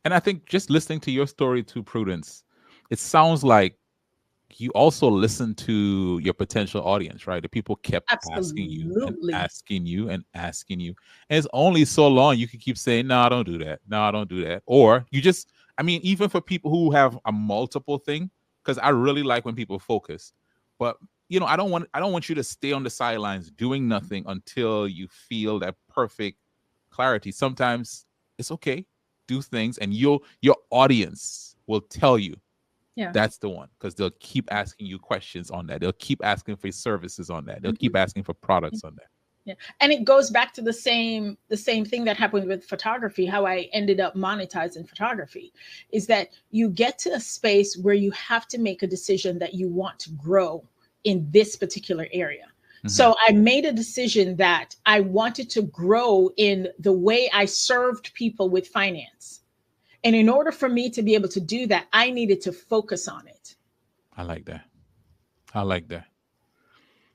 And I think just listening to your story to Prudence, it sounds like you also listen to your potential audience, right? The people kept asking you and Absolutely. asking you and asking you. And it's only so long you can keep saying, no, I don't do that. No, I don't do that. Or you just, I mean, even for people who have a multiple thing, because I really like when people focus. But I don't want you to stay on the sidelines doing nothing until you feel that perfect clarity. Sometimes it's okay. Do things and your audience will tell you Yeah. that's the one, because they'll keep asking you questions on that. They'll keep asking for services on that. They'll Mhm. keep asking for products on that. Yeah. And it goes back to the same thing that happened with photography, how I ended up monetizing photography, is that you get to a space where you have to make a decision that you want to grow in this particular area. Hmm. So I made a decision that I wanted to grow in the way I served people with finance. And in order for me to be able to do that, I needed to focus on it. I like that. I like that.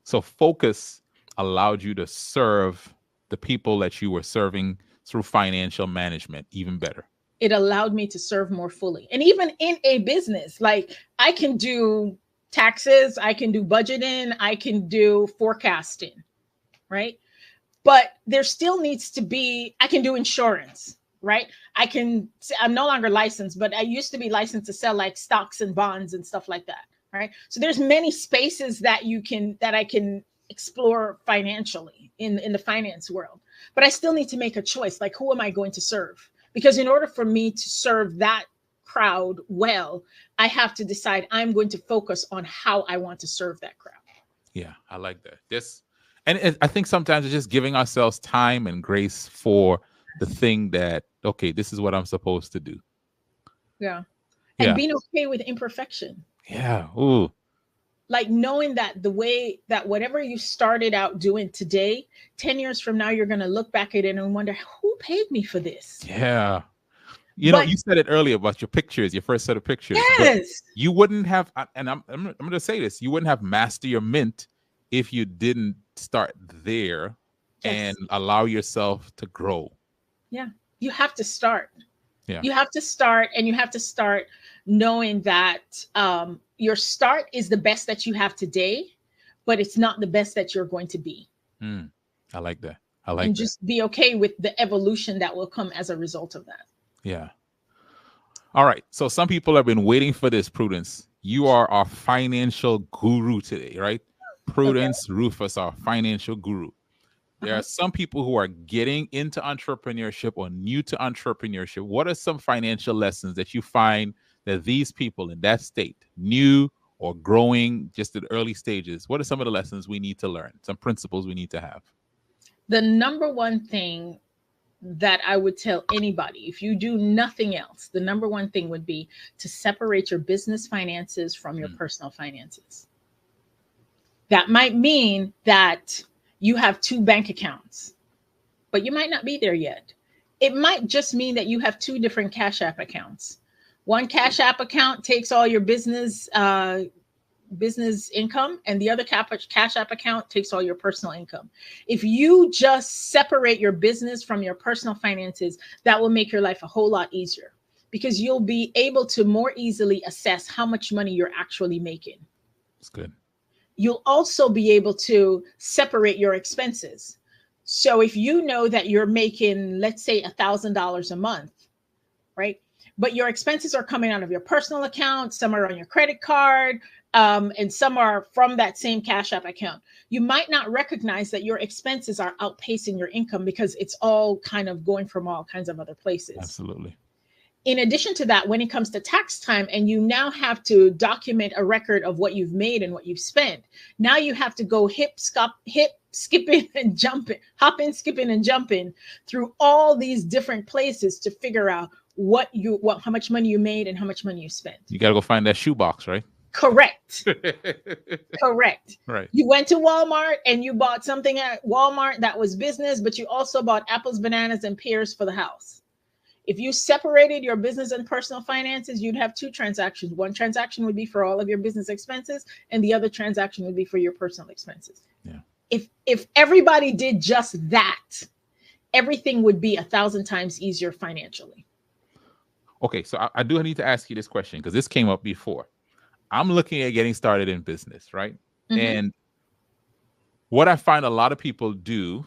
So focus allowed you to serve the people that you were serving through financial management even better. It allowed me to serve more fully. And even in a business, like I can do taxes, I can do budgeting, I can do forecasting, right? But there still needs to be, I can do insurance, right? I'm no longer licensed, but I used to be licensed to sell like stocks and bonds and stuff like that, right? So there's many spaces that I can explore financially in the finance world. But I still need to make a choice, like who am I going to serve? Because in order for me to serve that crowd well, I have to decide I'm going to focus on how I want to serve that crowd. Yeah, I like that. I think sometimes it's just giving ourselves time and grace for the thing that, okay, this is what I'm supposed to do. Yeah. And Yeah. being okay with imperfection. Yeah. Ooh. Like knowing that the way that whatever you started out doing today, 10 years from now, you're going to look back at it and wonder who paid me for this. Yeah. But You said it earlier about your pictures, your first set of pictures, but yes, you wouldn't have, and I'm going to say this, you wouldn't have master your mint if you didn't start there and yes, allow yourself to grow. yeah, you have to start. Yeah. You have to start, and you have to start knowing that your start is the best that you have today, but it's not the best that you're going to be. Mm, I like that. I like And that. just be okay with the evolution that will come as a result of that. Yeah. All right. So some people have been waiting for this, Prudence. You are our financial guru today, right? Okay. Prudence Rufus, our financial guru. There are Uh-huh. some people who are getting into entrepreneurship or new to entrepreneurship. What are some financial lessons that you find that these people in that state, new or growing just at early stages, what are some of the lessons we need to learn? Some principles we need to have? The number one thing that I would tell anybody, if you do nothing else, the number one thing would be to separate your business finances from your Mm, personal finances. That might mean that you have two bank accounts, but you might not be there yet. It might just mean that you have two different Cash App accounts. One Cash App account takes all your business income, and the other Cash App account takes all your personal income. If you just separate your business from your personal finances, that will make your life a whole lot easier, because you'll be able to more easily assess how much money you're actually making. it's good. You'll also be able to separate your expenses. So if you know that you're making, let's say, $1,000 a month, right? But your expenses are coming out of your personal account, some are on your credit card, and some are from that same Cash App account. You might not recognize that your expenses are outpacing your income because it's all kind of going from all kinds of other places. Absolutely. In addition to that, when it comes to tax time and you now have to document a record of what you've made and what you've spent, now you have to go skipping and jumping, hopping, skipping and jumping through all these different places to figure out how much money you made and how much money you spent. You got to go find that shoebox, right? Correct. Correct. Right. You went to Walmart and you bought something at Walmart that was business, but you also bought apples, bananas, and pears for the house. If you separated your business and personal finances, you'd have two transactions. One transaction would be for all of your business expenses, and the other transaction would be for your personal expenses. Yeah. If everybody did just that, everything would be 1,000 times easier financially. Okay, so I do need to ask you this question because this came up before. I'm looking at getting started in business, right? Mm-hmm. And what I find a lot of people do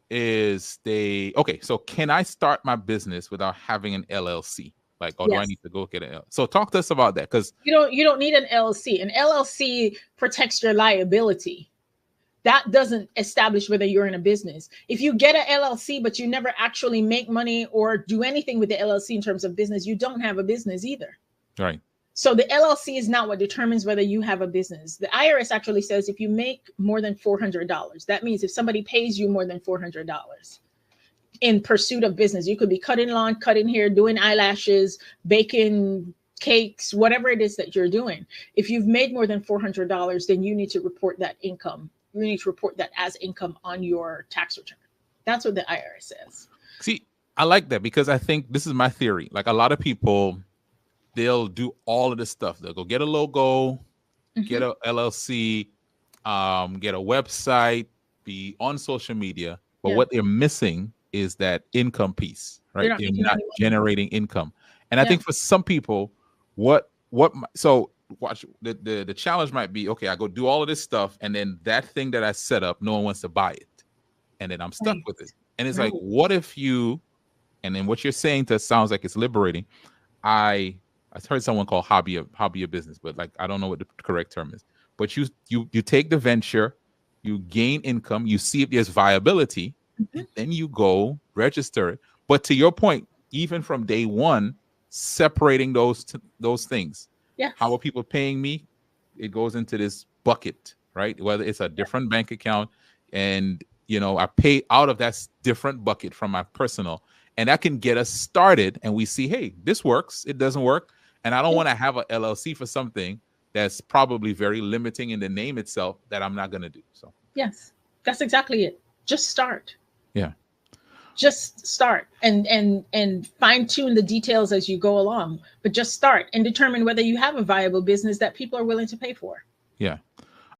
is okay, so can I start my business without having an LLC? Like, or do I Yes. need to go get an LLC? So talk to us about that because You don't need an LLC. An LLC protects your liability. That doesn't establish whether you're in a business. If you get an LLC, but you never actually make money or do anything with the LLC in terms of business, you don't have a business either. right. So the LLC is not what determines whether you have a business. The IRS actually says if you make more than $400, that means if somebody pays you more than $400 in pursuit of business, you could be cutting lawn, cutting hair, doing eyelashes, baking cakes, whatever it is that you're doing. If you've made more than $400, then you need to report that income. You need to report that as income on your tax return. That's what the IRS says. See, I like that because I think this is my theory. Like a lot of people, they'll do all of this stuff. They'll go get a logo, get a LLC, get a website, be on social media. But Yeah. what they're missing is that income piece, They're right? not They're making not any money. generating income. And I Yeah. think for some people, so watch the challenge might be, okay, I go do all of this stuff, and then that thing that I set up, no one wants to buy it. And then I'm stuck Right. with it. And it's Right. like, what if you, and then what you're saying to sounds like it's liberating. I heard someone call hobby a business, but like I don't know what the correct term is. But you take the venture, you gain income, you see if there's viability, Mm-hmm. and then you go register it. But to your point, even from day one, separating those things. Yes. How are people paying me? It goes into this bucket, right? Whether it's a different bank account, and I pay out of that different bucket from my personal, and that can get us started. And we see, hey, this works. It doesn't work, and I don't want to have a LLC for something that's probably very limiting in the name itself that I'm not going to do. So Yes, that's exactly it. Just start. yeah, Just start and fine tune the details as you go along. But just start and determine whether you have a viable business that people are willing to pay for. yeah.